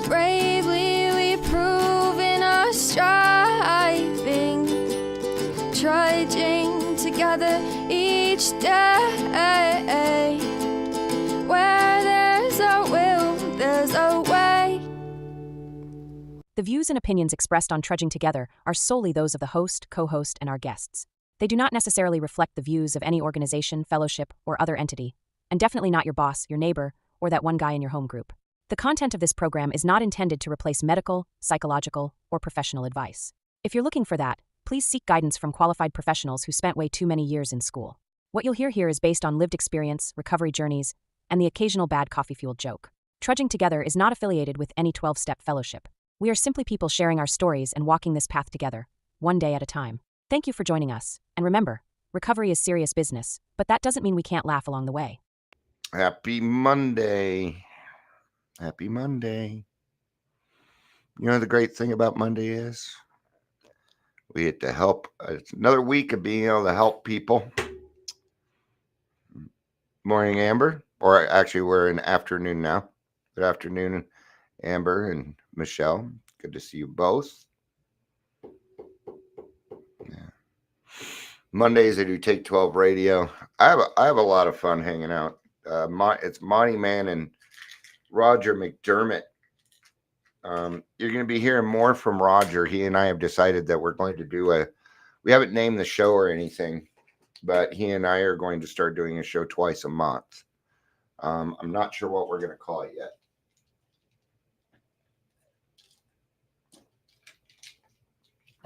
Bravely we prove in our striving, trudging together each day. Where there's a will, there's a way. The views and opinions expressed on Trudging Together are solely those of the host, co-host, and our guests. They do not necessarily reflect the views of any organization, fellowship, or other entity, and definitely not your boss, your neighbor, or that one guy in your home group. The content of this program is not intended to replace medical, psychological, or professional advice. If you're looking for that, please seek guidance from qualified professionals who spent way too many years in school. What you'll hear here is based on lived experience, recovery journeys, and the occasional bad coffee-fueled joke. Trudging Together is not affiliated with any 12-step fellowship. We are simply people sharing our stories and walking this path together, one day at a time. Thank you for joining us, and remember, recovery is serious business, but that doesn't mean we can't laugh along the way. Happy Monday. Happy Monday. You know the great thing about Monday is? We get to help. It's another week of being able to help people. Morning, Amber. Or actually, we're in afternoon now. Good afternoon, Amber and Michelle. Good to see you both. Yeah. Mondays I do Take 12 Radio. I have a lot of fun hanging out. It's Monty Man and Roger McDermott. You're going to be hearing more from Roger. He and I have decided that we're going to do we haven't named the show or anything, but he and I are going to start doing a show twice a month. I'm not sure what we're going to call it yet.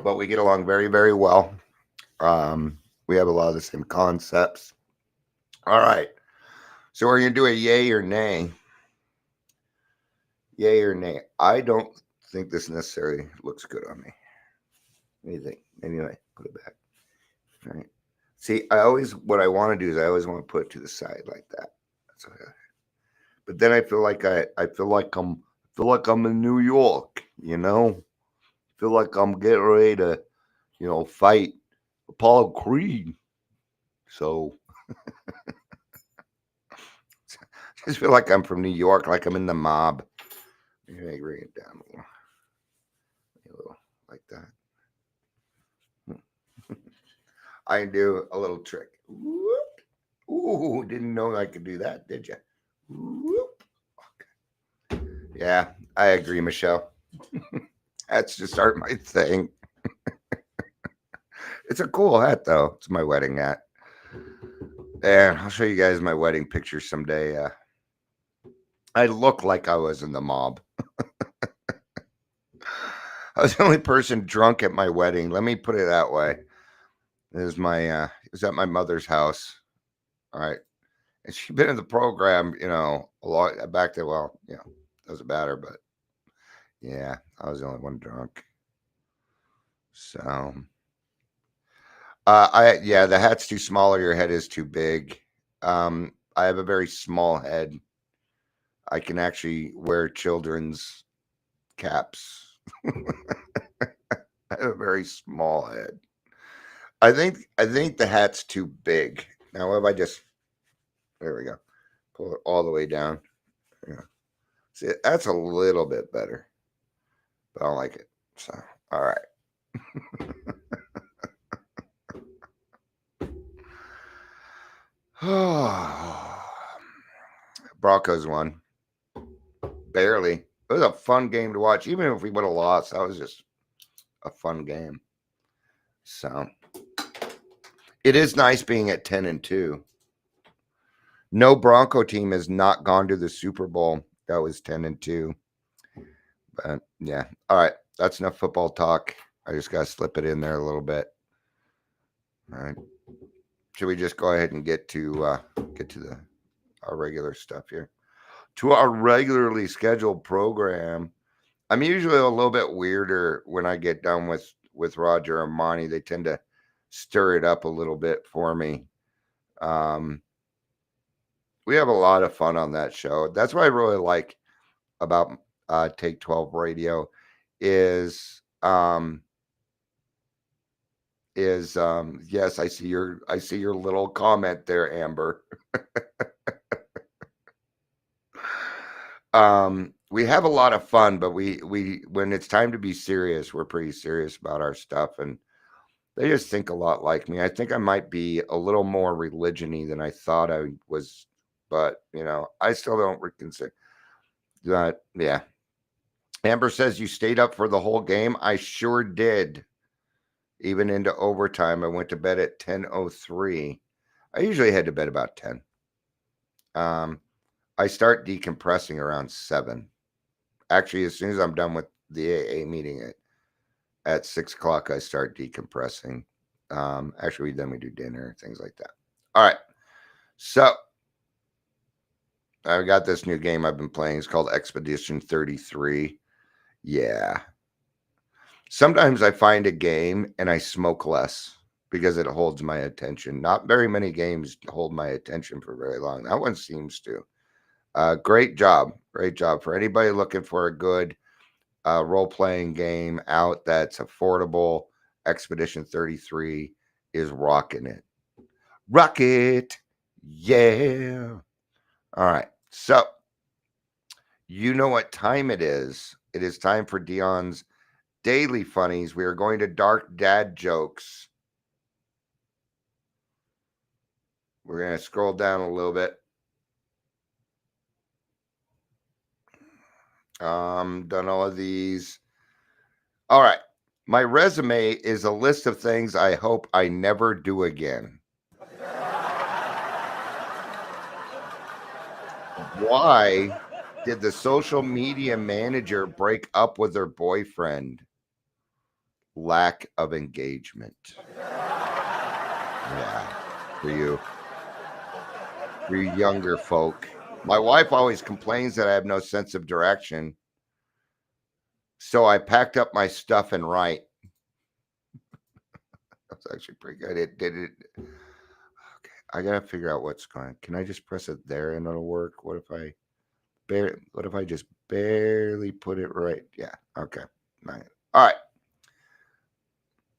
But we get along very, very well. We have a lot of the same concepts. All right. So we're going to do a yay or nay. Yay or nay. I don't think this necessarily looks good on me. What do you think? Maybe I put it back. All right. See, what I want to do is I always want to put it to the side like that. But then I feel like I'm in New York, you know? I feel like I'm getting ready to, fight Apollo Creed. So just feel like I'm from New York, like I'm in the mob. Maybe bring it down a little like that. I can do a little trick. Whoop. Ooh, didn't know I could do that, did you? Whoop. Okay. Yeah, I agree, Michelle. That's just start my thing. It's a cool hat, though. It's my wedding hat. And I'll show you guys my wedding picture someday. I look like I was in the mob. I was the only person drunk at my wedding. Let me put it that way. It was it was at my mother's house. All right. And she'd been in the program, a lot back then. Well, doesn't matter, but yeah, I was the only one drunk. So, the hat's too small or your head is too big. I have a very small head. I can actually wear children's caps. I have a very small head. I think the hat's too big. Now, if I just, there we go, pull it all the way down. Yeah. See, that's a little bit better, but I don't like it. So, all right. Broncos won. Barely. It was a fun game to watch. Even if we would have lost, that was just a fun game. So it is nice being at 10-2. No Bronco team has not gone to the Super Bowl. That was 10-2. But yeah. All right. That's enough football talk. I just got to slip it in there a little bit. All right. Should we just go ahead and get to our regular stuff here? To our regularly scheduled program. I'm usually a little bit weirder when I get done with Roger and Monty. They tend to stir it up a little bit for me. We have a lot of fun on that show. That's what I really like about Take 12 Radio is yes, I see your little comment there, Amber. We have a lot of fun, but we when it's time to be serious, we're pretty serious about our stuff, and they just think a lot like me. I think I might be a little more religion-y than I thought I was, but I still don't reconsider that. Yeah. Amber says you stayed up for the whole game. I sure did. Even into overtime. I went to bed at 10:03. I usually head to bed about 10. I start decompressing around 7. Actually, as soon as I'm done with the AA meeting at 6 o'clock, I start decompressing. Actually, then we do dinner, things like that. All right. So I've got this new game I've been playing. It's called Expedition 33. Yeah. Sometimes I find a game and I smoke less because it holds my attention. Not very many games hold my attention for very long. That one seems to. Great job. Great job. For anybody looking for a good role-playing game out that's affordable, Expedition 33 is rocking it. Rock it. Yeah. All right. So, you know what time it is. It is time for Dion's Daily Funnies. We are going to dark dad jokes. We're going to scroll down a little bit. Done all of these. All right. My resume is a list of things I hope I never do again. Why did the social media manager break up with her boyfriend? Lack of engagement. Yeah, for you younger folk. My wife always complains that I have no sense of direction. So I packed up my stuff and write. That's actually pretty good. It did it. Okay, I gotta figure out what's going. Can I just press it there and it'll work? What if I just barely put it right? Yeah. Okay. All right.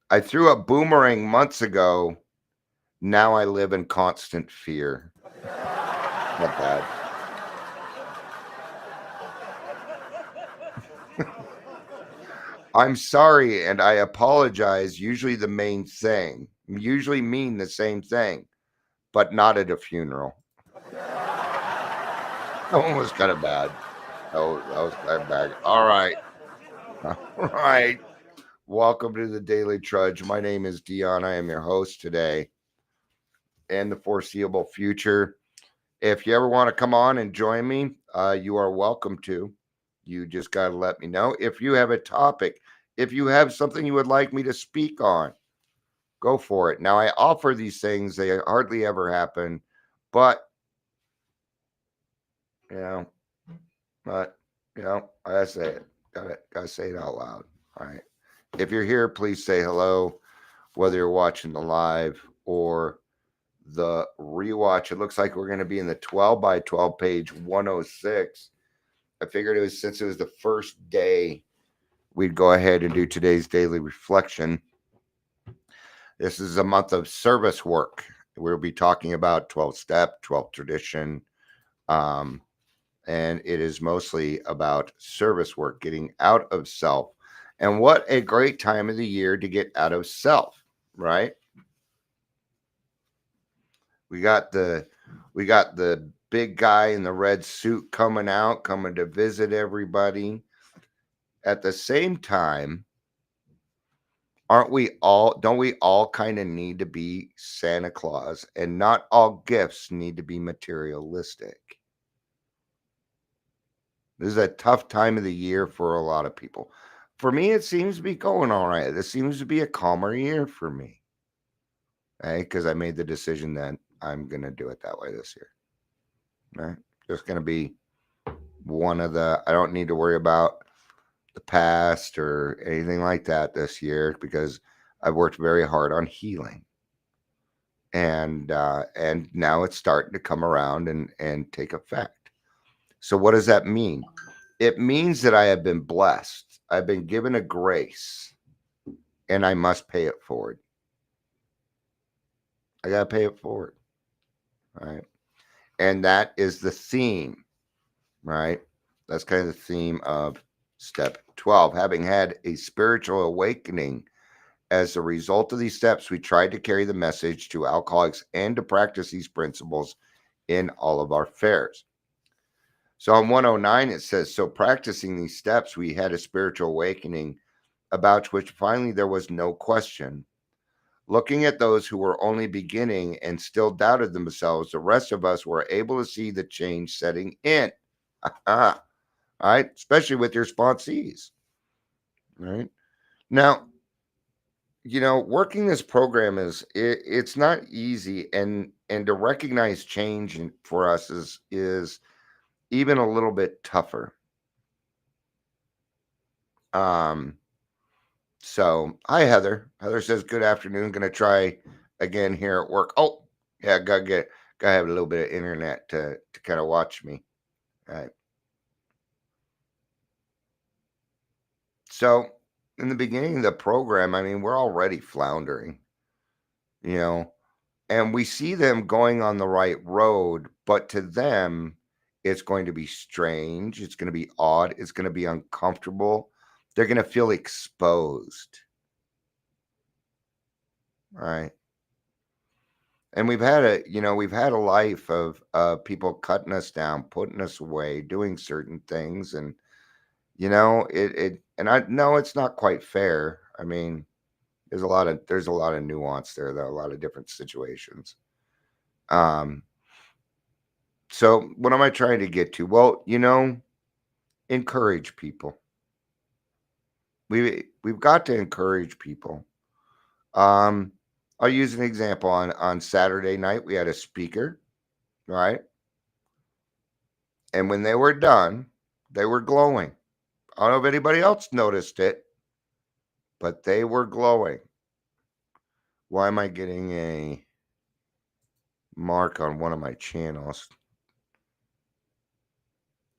I threw a boomerang months ago. Now I live in constant fear. Not bad. I'm sorry and I apologize. Usually the main thing. Usually mean the same thing, but not at a funeral. That one was kind of bad. That was kind of bad. All right. All right. Welcome to the Daily Trudge. My name is Dion. I am your host today and the foreseeable future. If you ever want to come on and join me, you are welcome to. You just got to let me know. If you have a topic, if you have something you would like me to speak on, go for it. Now, I offer these things. They hardly ever happen, but, I gotta say it. Gotta say it out loud. All right. If you're here, please say hello, whether you're watching the live or the rewatch. It looks like we're going to be in the 12 by 12 page 106. I figured since it was the first day, we'd go ahead and do today's daily reflection. This is a month of service work. We'll be talking about 12 step, 12 tradition. And it is mostly about service work, getting out of self. And what a great time of the year to get out of self, right? We got the big guy in the red suit coming to visit everybody. At the same time, don't we all kind of need to be Santa Claus, and not all gifts need to be materialistic. This is a tough time of the year for a lot of people. For me, it seems to be going all right. This seems to be a calmer year for me. Okay, because I made the decision that I'm going to do it that way this year. Right? Just going to be I don't need to worry about the past or anything like that this year because I've worked very hard on healing. And now it's starting to come around and take effect. So what does that mean? It means that I have been blessed. I've been given a grace and I must pay it forward. I got to pay it forward. Right. And that is the theme, right? That's kind of the theme of step 12. Having had a spiritual awakening as a result of these steps, we tried to carry the message to alcoholics and to practice these principles in all of our fairs. So on 109, it says, so practicing these steps, we had a spiritual awakening about which finally there was no question. Looking at those who were only beginning and still doubted themselves, the rest of us were able to see the change setting in. All right, especially with your sponsees. Right now, working this program it's not easy, and to recognize change for us is even a little bit tougher. So hi Heather. Heather says good afternoon. Gonna try again here at work. Oh yeah, gotta have a little bit of internet to kind of watch me. All right. So in the beginning of the program, I mean, we're already floundering, and we see them going on the right road, but to them, it's going to be strange. It's going to be odd. It's going to be uncomfortable. They're going to feel exposed. Right. And we've had a life of people cutting us down, putting us away, doing certain things. And, and I know it's not quite fair. I mean, there's a lot of nuance there, though, a lot of different situations. So what am I trying to get to? Well, encourage people. We've got to encourage people. I'll use an example. On Saturday night, we had a speaker, right? And when they were done, they were glowing. I don't know if anybody else noticed it, but they were glowing. Why am I getting a mark on one of my channels?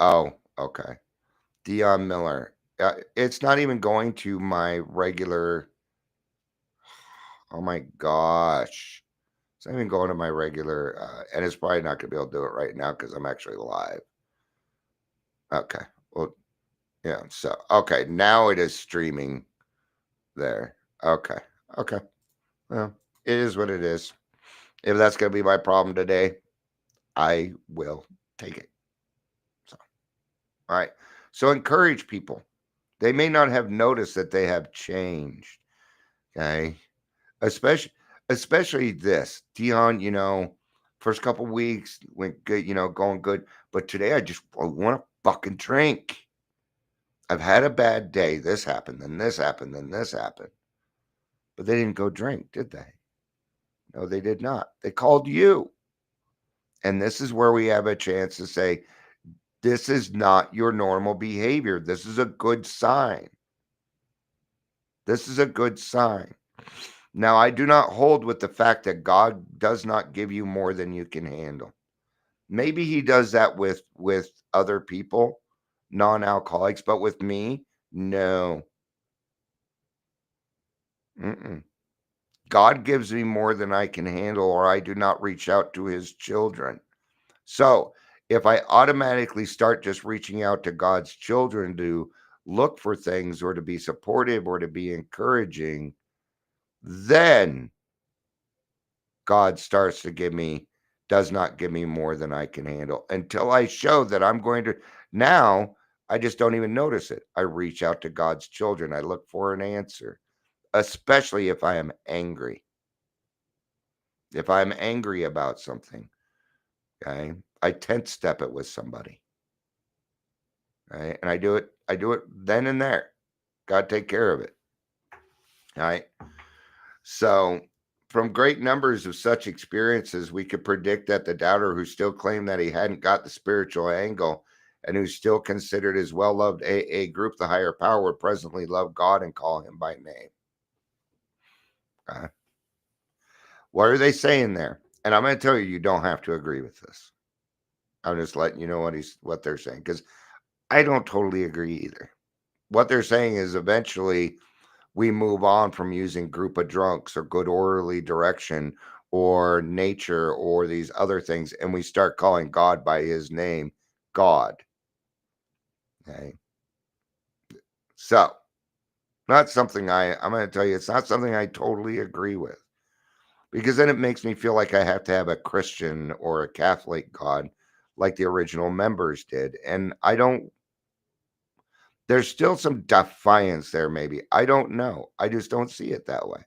Oh, okay. Dion Miller. It's not even going to my regular. Oh my gosh. It's not even going to my regular, and it's probably not going to be able to do it right now because I'm actually live. Okay. Well, yeah. So, okay. Now it is streaming there. Okay. Okay. Well, it is what it is. If that's going to be my problem today, I will take it. So, all right. So encourage people. They may not have noticed that they have changed. Okay. Especially this. Dion, first couple weeks went good, going good. But today I want to fucking drink. I've had a bad day. This happened, then this happened, then this happened. But they didn't go drink, did they? No, they did not. They called you. And this is where we have a chance to say, this is not your normal behavior. This is a good sign. This is a good sign. Now, I do not hold with the fact that God does not give you more than you can handle. Maybe he does that with other people, non-alcoholics, but with me, no. God gives me more than I can handle, or I do not reach out to his children. So if I automatically start just reaching out to God's children to look for things or to be supportive or to be encouraging, then God starts to does not give me more than I can handle until I show that I'm going to. Now, I just don't even notice it. I reach out to God's children. I look for an answer, especially if I am angry. If I'm angry about something, okay, I 10th step it with somebody. Right? And I do it then and there. God take care of it. All right. So from great numbers of such experiences, we could predict that the doubter who still claimed that he hadn't got the spiritual angle and who still considered his well-loved AA group the higher power would presently love God and call him by name. What are they saying there? And I'm going to tell you, you don't have to agree with this. I'm just letting you know what they're saying, because I don't totally agree either. What they're saying is eventually we move on from using group of drunks or good orderly direction or nature or these other things, and we start calling God by his name, God. Okay. So, not something I'm going to tell you, it's not something I totally agree with, because then it makes me feel like I have to have a Christian or a Catholic God like the original members did. And I don't, there's still some defiance there, maybe. I don't know. I just don't see it that way.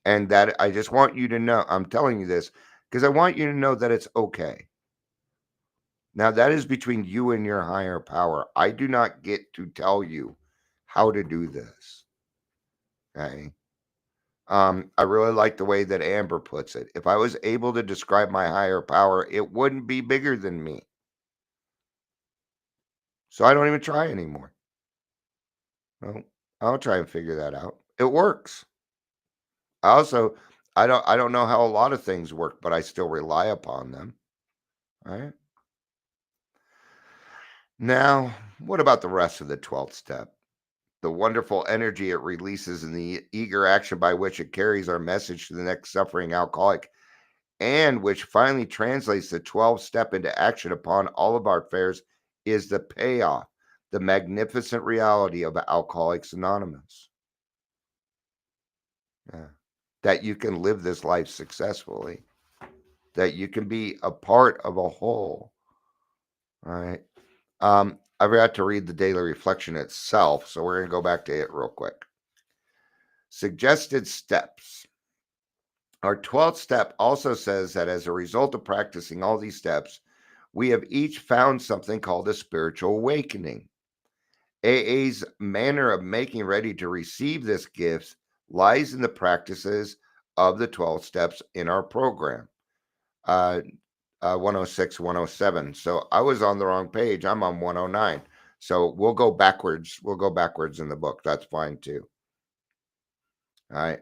And that I just want you to know, I'm telling you this because I want you to know that it's okay. Now, that is between you and your higher power. I do not get to tell you how to do this. Okay. I really like the way that Amber puts it. If I was able to describe my higher power, it wouldn't be bigger than me. So I don't even try anymore. Well, I'll try and figure that out. It works. I also, I don't know how a lot of things work, but I still rely upon them. All right. Now, what about the rest of the 12th step? The wonderful energy it releases and the eager action by which it carries our message to the next suffering alcoholic, and which finally translates the 12th step into action upon all of our affairs, is the payoff, the magnificent reality of Alcoholics Anonymous. Yeah. That you can live this life successfully, that you can be a part of a whole. All right. I forgot to read the daily reflection itself, so we're going to go back to it real quick. Suggested steps. Our 12th step also says that as a result of practicing all these steps, we have each found something called a spiritual awakening. AA's manner of making ready to receive this gift lies in the practices of the 12 steps in our program. 106, 107. So I was on the wrong page. I'm on 109. So we'll go backwards. We'll go backwards in the book. That's fine too. All right.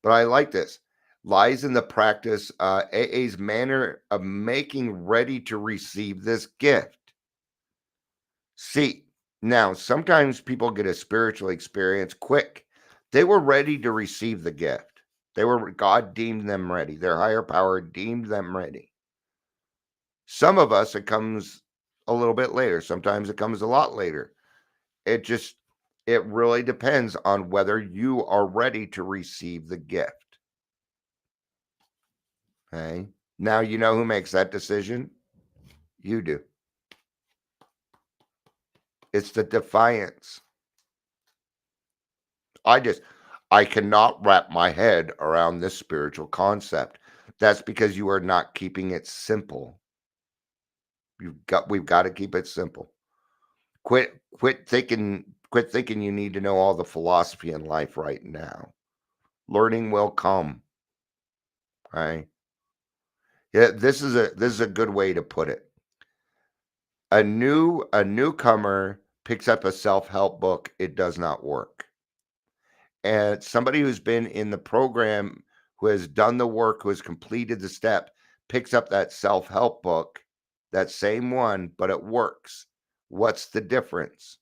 But I like this. Lies in the practice, AA's manner of making ready to receive this gift. See, now sometimes people get a spiritual experience quick. They were ready to receive the gift. God deemed them ready. Their higher power deemed them ready. Some of us, it comes a little bit later. Sometimes it comes a lot later. It really depends on whether you are ready to receive the gift. Okay. Now, you know who makes that decision? You do. It's the defiance. I cannot wrap my head around this spiritual concept. That's because you are not keeping it simple. We've got to keep it simple. Quit thinking you need to know all the philosophy in life right now. Learning will come. Right? Yeah, this is a good way to put it. A newcomer picks up a self-help book, it does not work. And somebody who's been in the program, who has done the work, who has completed the step, picks up that self-help book, that same one, but it works. What's the difference?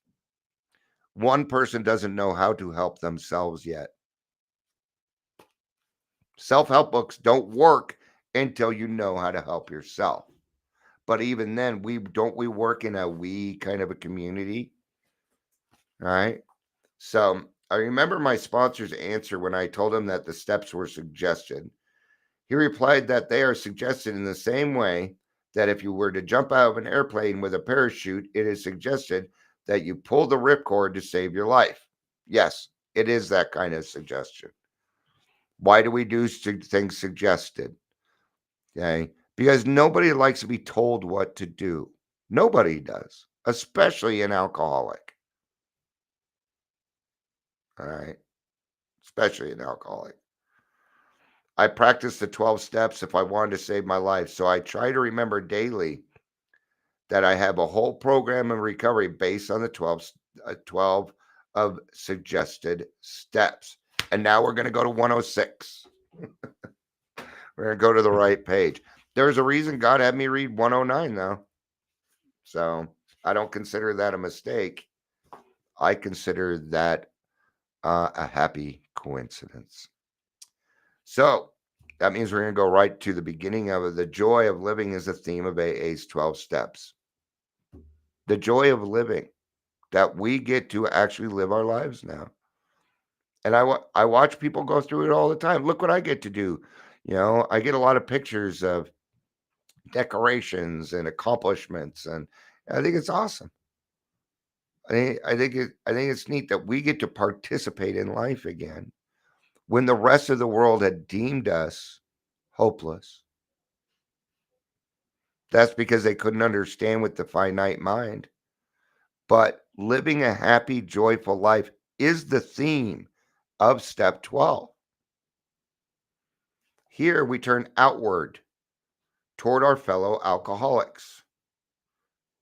One person doesn't know how to help themselves yet. Self-help books don't work until you know how to help yourself. But even then, we work in a kind of a community. All right. So I remember my sponsor's answer when I told him that the steps were suggested. He replied that they are suggested in the same way that if you were to jump out of an airplane with a parachute, it is suggested that you pull the ripcord to save your life. Yes, it is that kind of suggestion. Why do we do things suggested? Okay. Because nobody likes to be told what to do. Nobody does, especially an alcoholic. All right. Especially an alcoholic. I practice the 12 steps if I wanted to save my life. So I try to remember daily that I have a whole program of recovery based on the 12 of suggested steps. And now we're going to go to 106. We're going to go to the right page. There's a reason God had me read 109, though. So I don't consider that a mistake. I consider that a happy coincidence. So that means we're going to go right to the beginning of it. The joy of living is the theme of AA's 12 steps. The joy of living. that we get to actually live our lives now. And I watch people go through it all the time. Look what I get to do. I get a lot of pictures of decorations and accomplishments, and I think it's awesome. I think it's neat that we get to participate in life again when the rest of the world had deemed us hopeless. That's because they couldn't understand with the finite mind. But living a happy, joyful life is the theme of step 12. Here we turn outward toward our fellow alcoholics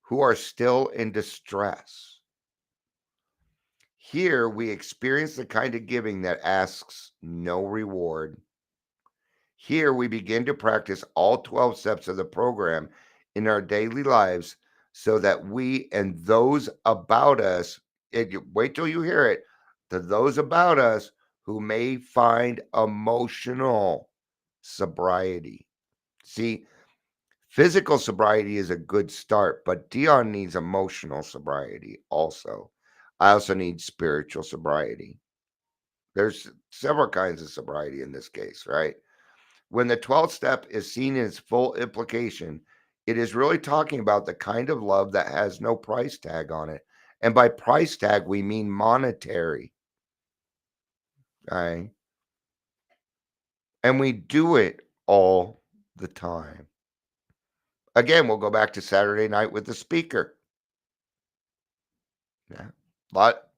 who are still in distress. Here we experience the kind of giving that asks no reward. Here we begin to practice all 12 steps of the program in our daily lives so that we and those about us, wait till you hear it, to those about us who may find emotional sobriety. See, physical sobriety is a good start, but Dion needs emotional sobriety also. I also need spiritual sobriety. There's several kinds of sobriety in this case, right? When the 12th step is seen in its full implication, it is really talking about the kind of love that has no price tag on it. And by price tag, we mean monetary. Right? And we do it all the time. Again, we'll go back to Saturday night with the speaker. Yeah.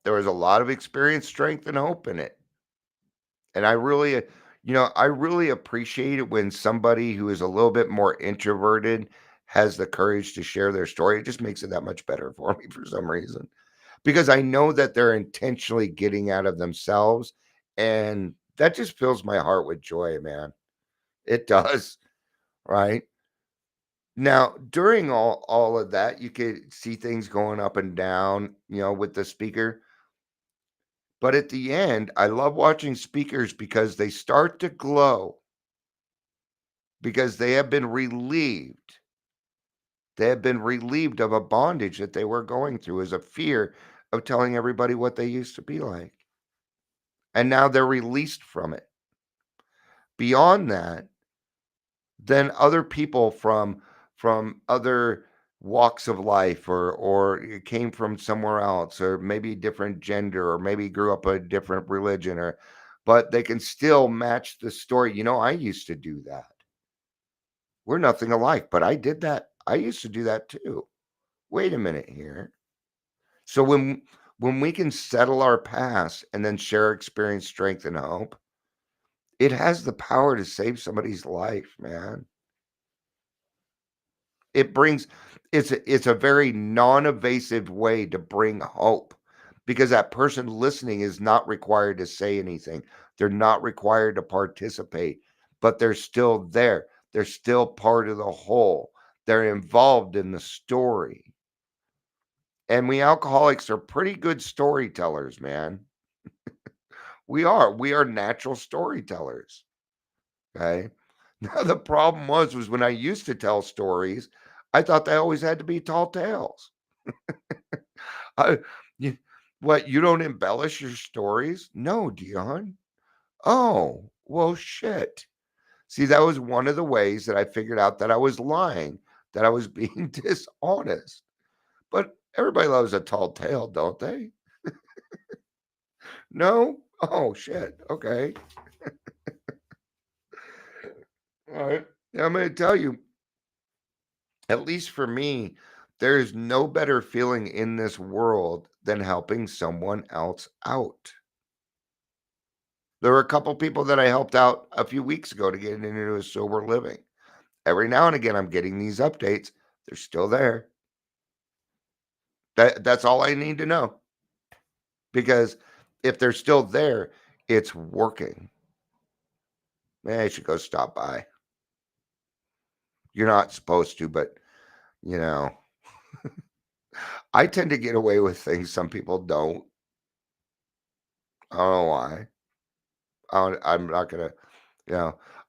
There was a lot of experience, strength, and hope in it. And I really appreciate it when somebody who is a little bit more introverted has the courage to share their story. It just makes it that much better for me for some reason, because I know that they're intentionally getting out of themselves, and that just fills my heart with joy, man. It does, right? Now, during all of that, you could see things going up and down, with the speaker. But at the end, I love watching speakers because they start to glow because they have been relieved. They have been relieved of a bondage that they were going through as a fear of telling everybody what they used to be like. And now they're released from it. Beyond that, then other people from other walks of life or it came from somewhere else, or maybe different gender, or maybe grew up a different religion, but they can still match the story. I used to do that. We're nothing alike, but I did that. I used to do that too. Wait a minute here. So when we can settle our past and then share experience, strength, and hope, it has the power to save somebody's life, man. It's a very non-evasive way to bring hope, because that person listening is not required to say anything. They're not required to participate, but they're still there. They're still part of the whole. They're involved in the story. And we alcoholics are pretty good storytellers, man. We are natural storytellers. Okay. Now the problem was when I used to tell stories, I thought they always had to be tall tales. I, you, what, you don't embellish your stories? No, Dion. Oh, well, shit. See, that was one of the ways that I figured out that I was lying, that I was being dishonest. But everybody loves a tall tale, don't they? No? Oh, shit. Okay. All right. Now, I'm going to tell you, at least for me, there is no better feeling in this world than helping someone else out. There were a couple people that I helped out a few weeks ago to get into a sober living. Every now and again, I'm getting these updates. They're still there. That's all I need to know. Because if they're still there, it's working. I should go stop by. You're not supposed to, but I tend to get away with things some people don't. I don't know why. I'm not gonna,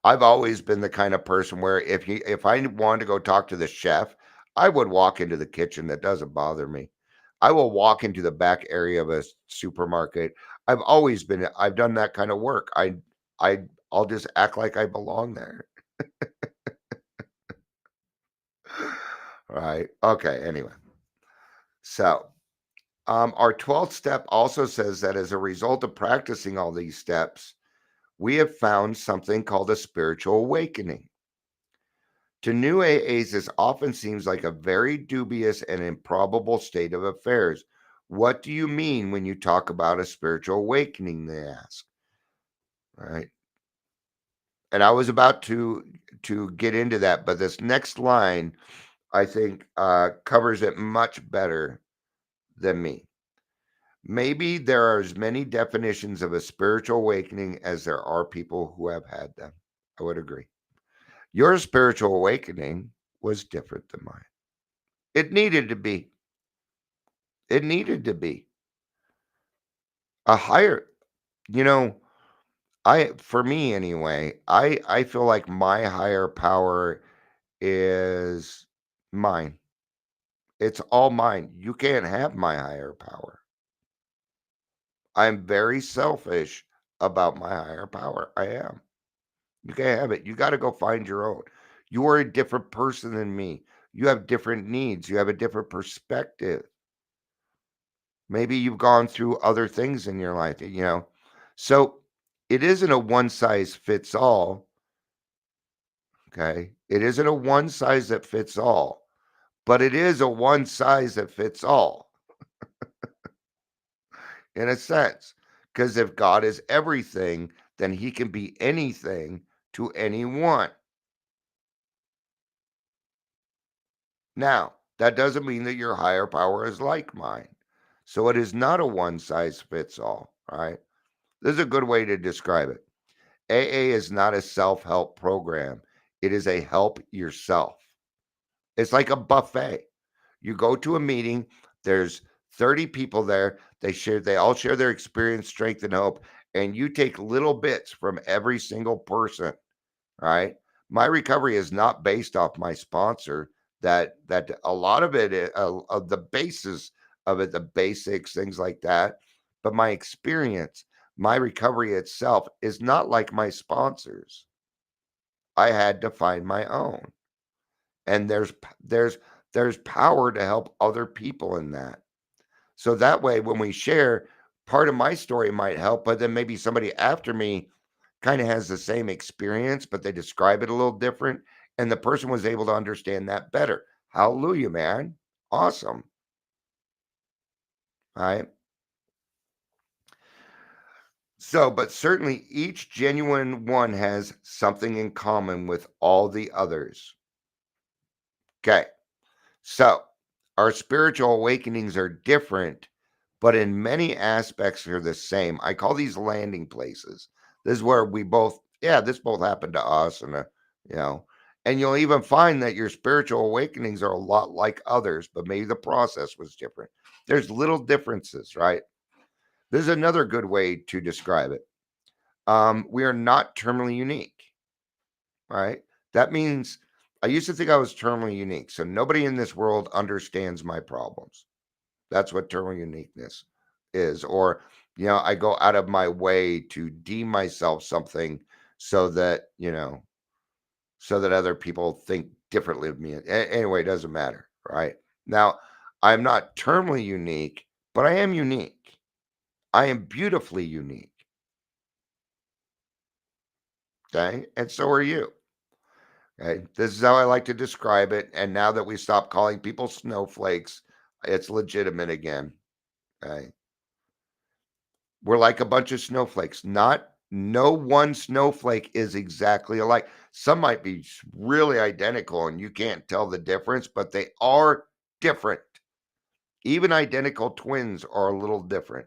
I've always been the kind of person where if I wanted to go talk to the chef, I would walk into the kitchen. That doesn't bother me. I will walk into the back area of a supermarket. I've done that kind of work. I'll just act like I belong there. Right. Okay. Anyway. So, our 12th step also says that as a result of practicing all these steps, we have found something called a spiritual awakening. To new AAs, this often seems like a very dubious and improbable state of affairs. What do you mean when you talk about a spiritual awakening? They ask. Right. And I was about to get into that, but this next line I think covers it much better than me. Maybe there are as many definitions of a spiritual awakening as there are people who have had them. I would agree. Your spiritual awakening was different than mine. It needed to be. It needed to be a higher, you know, for me anyway, I feel like my higher power is mine. It's all mine. You can't have my higher power. I'm very selfish about my higher power. I am. You can't have it. You got to go find your own. You are a different person than me. You have different needs. You have a different perspective. Maybe you've gone through other things in your life. So it isn't a one size fits all. Okay. It isn't a one size that fits all, but it is a one size that fits all in a sense. Because if God is everything, then he can be anything to anyone. Now, that doesn't mean that your higher power is like mine. So it is not a one size fits all, right? This is a good way to describe it. AA is not a self help program, it is a help yourself. It's like a buffet. You go to a meeting, there's 30 people there, they all share their experience, strength, and hope, and you take little bits from every single person, right? My recovery is not based off my sponsor. That a lot of it, of the basis of it, the basics, things like that. But my experience, my recovery itself is not like my sponsors. I had to find my own, and there's power to help other people in that. So that way, when we share, part of my story might help, but then maybe somebody after me kind of has the same experience, but they describe it a little different. And the person was able to understand that better. Hallelujah, man. Awesome. All right. So, but certainly each genuine one has something in common with all the others. Okay. So, our spiritual awakenings are different, but in many aspects are the same. I call these landing places. This is where this both happened to us, you know, and you'll even find that your spiritual awakenings are a lot like others, but maybe the process was different. There's little differences, right? This is another good way to describe it. We are not terminally unique, right? That means I used to think I was terminally unique. So nobody in this world understands my problems. That's what terminal uniqueness is. Or, I go out of my way to deem myself something so that, so that other people think differently of me. Anyway, it doesn't matter. Right. Now, I'm not terminally unique, but I am unique. I am beautifully unique. Okay. And so are you. Okay. This is how I like to describe it. And now that we stop calling people snowflakes, it's legitimate again. Okay. We're like a bunch of snowflakes. No one snowflake is exactly alike. Some might be really identical and you can't tell the difference, but they are different. Even identical twins are a little different.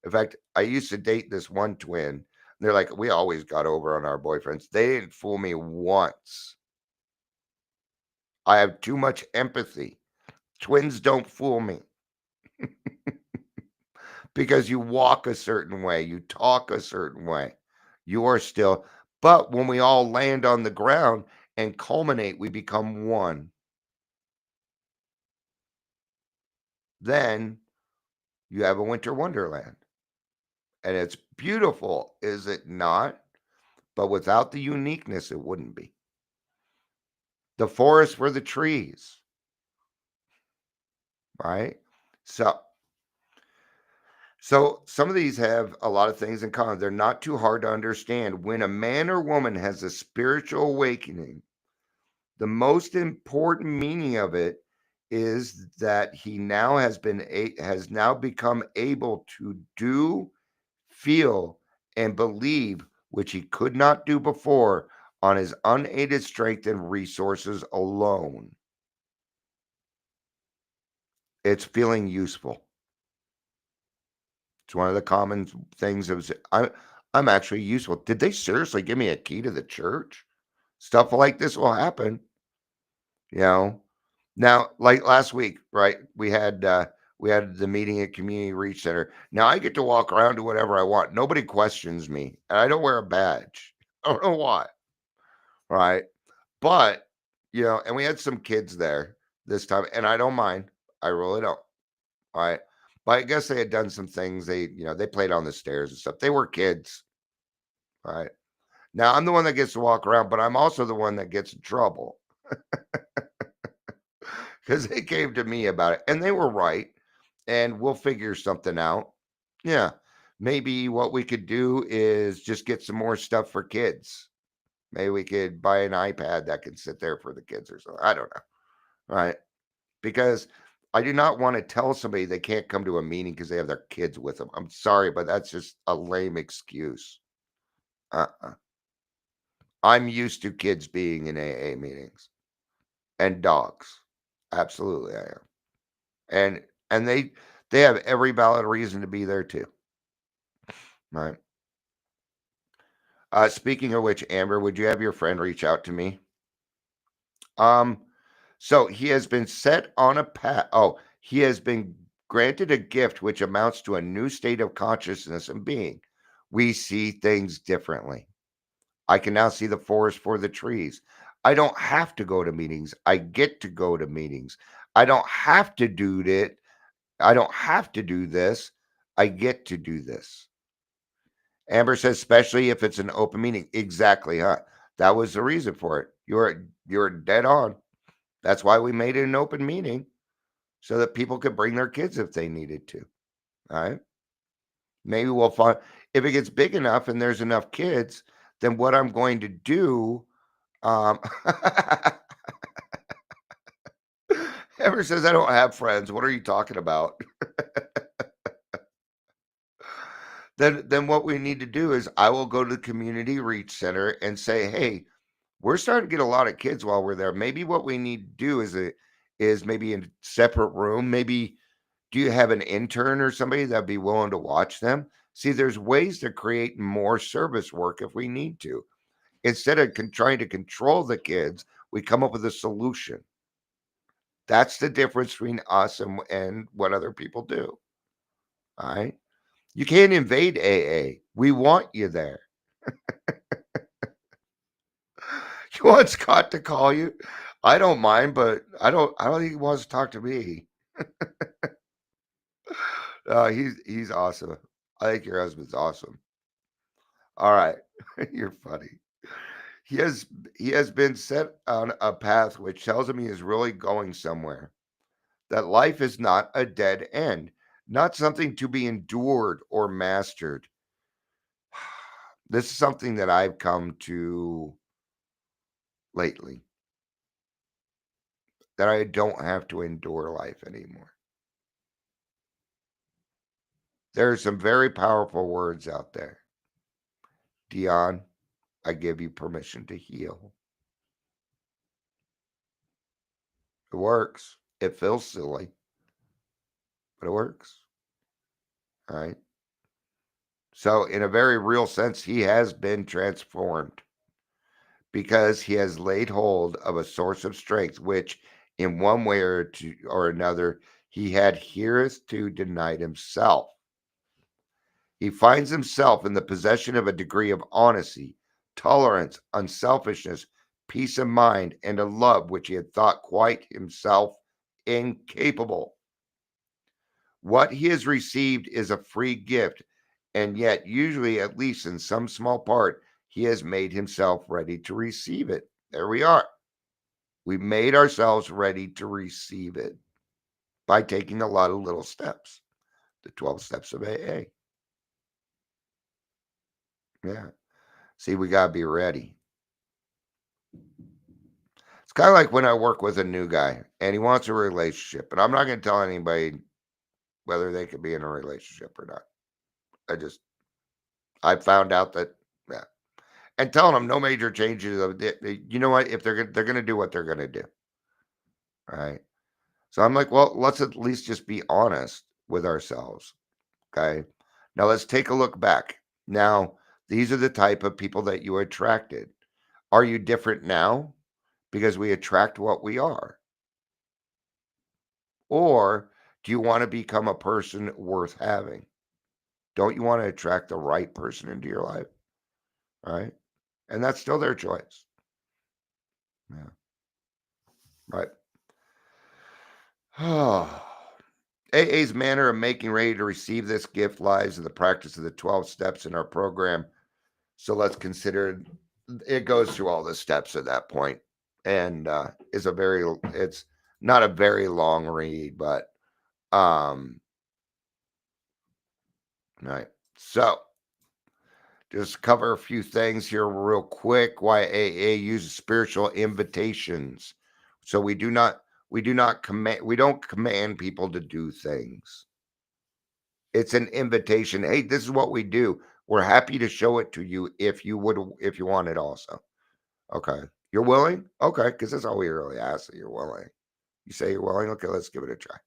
In fact, I used to date this one twin. They're like, we always got over on our boyfriends. They didn't fool me once. I have too much empathy. Twins don't fool me. Because you walk a certain way, you talk a certain way. You are still, but when we all land on the ground and culminate, we become one. Then You have a winter wonderland. And it's beautiful, is it not? But without the uniqueness, it wouldn't be. The forest for the trees, right? So some of these have a lot of things in common. They're not too hard to understand. When a man or woman has a spiritual awakening, the most important meaning of it is that he now has now become able to do, feel, and believe which he could not do before on his unaided strength and resources alone. It's feeling useful. It's one of the common things of I'm actually useful. Did they seriously give me a key to the church? Stuff like this will happen, you know. Now, like last week, right? We had the meeting at Community Reach Center. Now I get to walk around, do whatever I want. Nobody questions me, and I don't wear a badge. I don't know why, right? But and we had some kids there this time, and I don't mind. I really don't. All right. But I guess they had done some things. They played on the stairs and stuff. They were kids. All right. Now I'm the one that gets to walk around, but I'm also the one that gets in trouble because they came to me about it and they were right. And we'll figure something out. Yeah. Maybe what we could do is just get some more stuff for kids. Maybe we could buy an iPad that can sit there for the kids or something. I don't know. Right. Because I do not want to tell somebody they can't come to a meeting because they have their kids with them. I'm sorry, but that's just a lame excuse. Uh-uh. I'm used to kids being in AA meetings and dogs. Absolutely, I am. And they have every valid reason to be there too. Right. Speaking of which, Amber, would you have your friend reach out to me? So he has been set on a path. Oh, he has been granted a gift which amounts to a new state of consciousness and being. We see things differently. I can now see the forest for the trees. I don't have to go to meetings. I get to go to meetings. I don't have to do it. I don't have to do this. I get to do this. Amber says, especially if it's an open meeting. Exactly, huh? That was the reason for it. You're dead on. That's why we made it an open meeting, so that people could bring their kids if they needed to. All right. Maybe we'll find if it gets big enough and there's enough kids, then what I'm going to do. Amber says, I don't have friends. What are you talking about? Then what we need to do is I will go to the Community Reach Center and say, hey, we're starting to get a lot of kids while we're there. Maybe what we need to do is maybe in a separate room. Maybe do you have an intern or somebody that'd be willing to watch them? See, there's ways to create more service work if we need to. Instead of trying to control the kids, we come up with a solution. That's the difference between us and what other people do. All right. You can't invade AA. We want you there. You want Scott to call you? I don't mind, but I don't think he wants to talk to me. He's awesome. I think your husband's awesome. All right. You're funny. He has been set on a path which tells him he is really going somewhere. That life is not a dead end, not something to be endured or mastered. This is something that I've come to lately, that I don't have to endure life anymore. There are some very powerful words out there. Dion, I give you permission to heal. It works. It feels silly, but it works. All right. So, in a very real sense, he has been transformed because he has laid hold of a source of strength, which, in one way or another, he had hitherto denied himself. He finds himself in the possession of a degree of honesty, tolerance, unselfishness, peace of mind, and a love which he had thought quite himself incapable. What he has received is a free gift, and yet, usually, at least in some small part, he has made himself ready to receive it. There we are. We made ourselves ready to receive it by taking a lot of little steps, the 12 steps of AA. Yeah. See, we got to be ready. It's kind of like when I work with a new guy and he wants a relationship, and I'm not going to tell anybody whether they could be in a relationship or not. I found out that, yeah. And telling them no major changes. You know what? If they're going to do what they're going to do. Right. So I'm like, well, let's at least just be honest with ourselves. Okay. Now let's take a look back. Now, these are the type of people that you attracted. Are you different now? Because we attract what we are. Or do you want to become a person worth having? Don't you want to attract the right person into your life? Right? And that's still their choice. Yeah. Right. AA's manner of making ready to receive this gift lies in the practice of the 12 steps in our program. So let's consider it goes through all the steps at that point, and it's not a very long read, but right. So just cover a few things here real quick. Why AA uses spiritual invitations. So we don't command people to do things. It's an invitation. Hey, this is what we do. We're happy to show it to you if you want it also. Okay. You're willing? Okay, because that's all we really ask, that you're willing. You say you're willing? Okay, let's give it a try.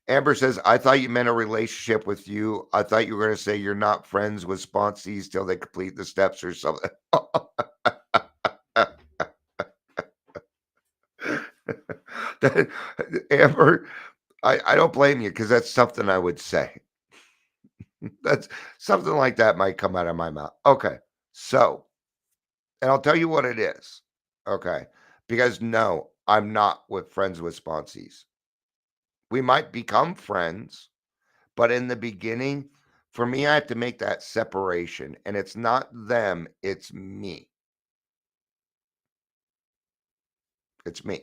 Amber says, I thought you meant a relationship with you. I thought you were going to say you're not friends with sponsees till they complete the steps or something. Amber, I don't blame you, because that's something I would say. That's something like that might come out of my mouth. Okay. So, and I'll tell you what it is. Okay. Because no, I'm not friends with sponsees. We might become friends, but in the beginning, for me, I have to make that separation, and it's not them, it's me. It's me.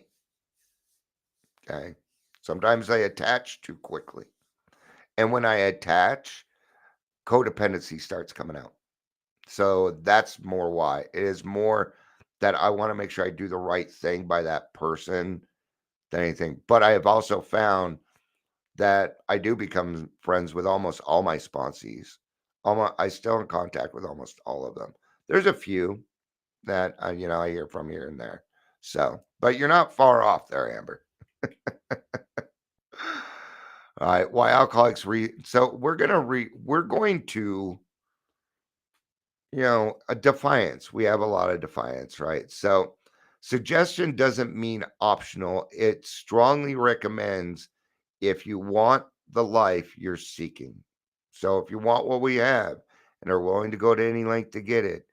Okay. Sometimes I attach too quickly. And when I attach, codependency starts coming out. So that's more why. It is more that I want to make sure I do the right thing by that person than anything. But I have also found that I do become friends with almost all my sponsees. I still in contact with almost all of them. There's a few that I hear from here and there. So, but you're not far off there, Amber. All right. Why alcoholics so we're going to a defiance. We have a lot of defiance, right? So suggestion doesn't mean optional. It strongly recommends if you want the life you're seeking. So if you want what we have and are willing to go to any length to get it,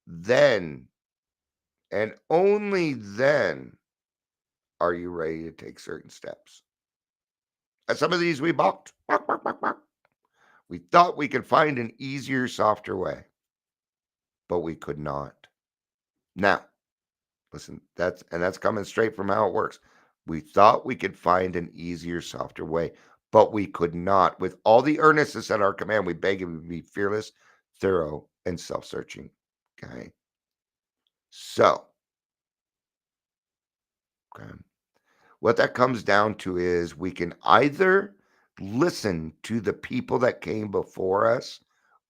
then and only then are you ready to take certain steps. And some of these we balked. We thought we could find an easier, softer way, but we could not. Now, listen, that's coming straight from how it works. We thought we could find an easier, softer way, but we could not. With all the earnestness at our command, we beg you to be fearless, thorough, and self-searching. Okay. So, okay. What that comes down to is we can either listen to the people that came before us,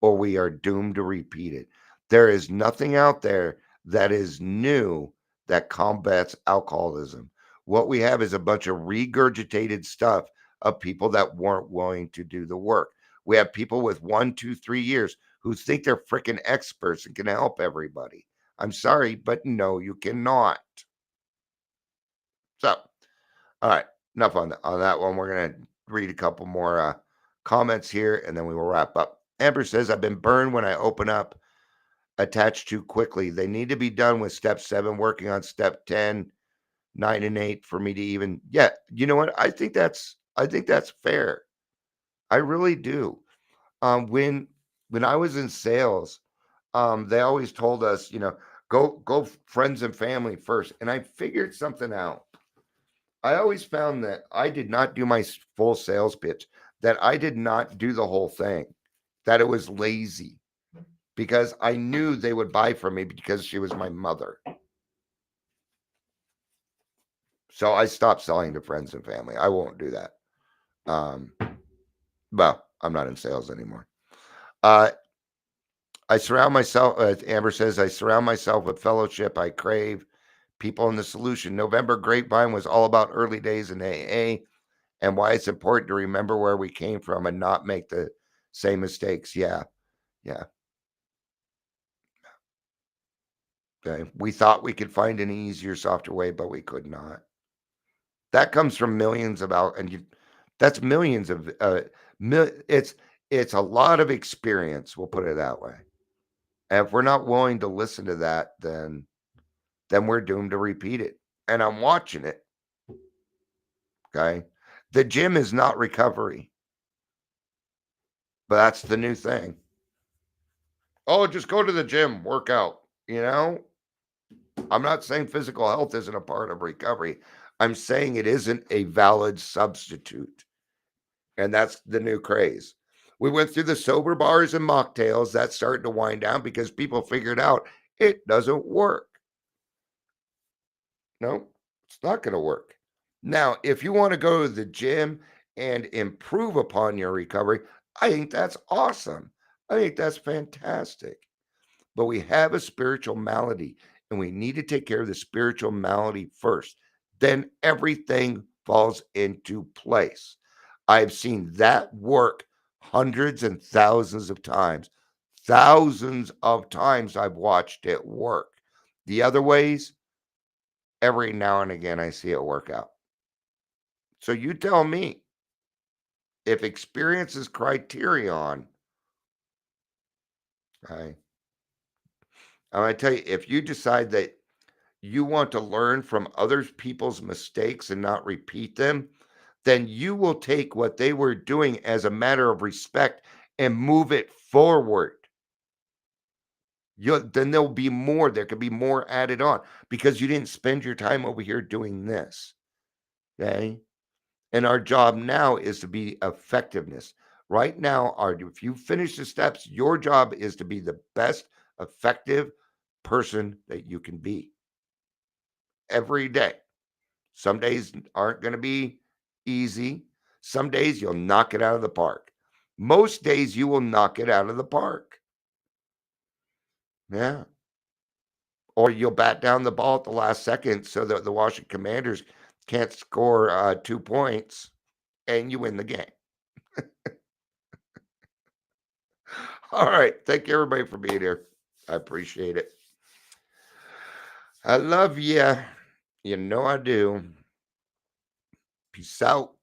or we are doomed to repeat it. There is nothing out there that is new that combats alcoholism. What we have is a bunch of regurgitated stuff of people that weren't willing to do the work. We have people with 1, 2, 3 years who think they're freaking experts and can help everybody. I'm sorry, but no, you cannot. So, all right, enough on that one. We're going to read a couple more comments here, and then we will wrap up. Amber says, I've been burned when I open up, attached too quickly. They need to be done with step 7, working on step 10. 9 and 8 for me to even, yeah, you know what? I think that's fair. I really do. When I was in sales, they always told us, go friends and family first. And I figured something out. I always found that I did not do my full sales pitch, that I did not do the whole thing, that it was lazy because I knew they would buy from me because she was my mother. So I stopped selling to friends and family. I won't do that. Well, I'm not in sales anymore. I surround myself, Amber says, I surround myself with fellowship I crave, people in the solution. November Grapevine was all about early days in AA and why it's important to remember where we came from and not make the same mistakes. Yeah. Yeah. Okay. We thought we could find an easier, softer way, but we could not. That comes from millions of out, and that's millions of it's a lot of experience. We'll put it that way. And if we're not willing to listen to that, then we're doomed to repeat it. And I'm watching it. Okay. The gym is not recovery, but that's the new thing. Oh, just go to the gym, work out. I'm not saying physical health isn't a part of recovery. I'm saying it isn't a valid substitute. And that's the new craze. We went through the sober bars and mocktails. That's starting to wind down because people figured out it doesn't work. No, it's not going to work. Now, if you want to go to the gym and improve upon your recovery, I think that's awesome. I think that's fantastic. But we have a spiritual malady and we need to take care of the spiritual malady first. Then everything falls into place. I've seen that work hundreds and thousands of times. Thousands of times I've watched it work. The other ways, every now and again, I see it work out. So you tell me, if experience is criterion, okay, I'm going to tell you, if you decide that you want to learn from other people's mistakes and not repeat them, then you will take what they were doing as a matter of respect and move it forward. Then there'll be more. There could be more added on because you didn't spend your time over here doing this. Okay. And our job now is to be effectiveness. Right now, if you finish the steps, your job is to be the best effective person that you can be every day. Some days aren't going to be easy. Some days you'll knock it out of the park. Most days you will knock it out of the park. Yeah. Or you'll bat down the ball at the last second so that the Washington Commanders can't score 2 points and you win the game. All right. Thank you, everybody, for being here. I appreciate it. I love you. You know I do. Peace out.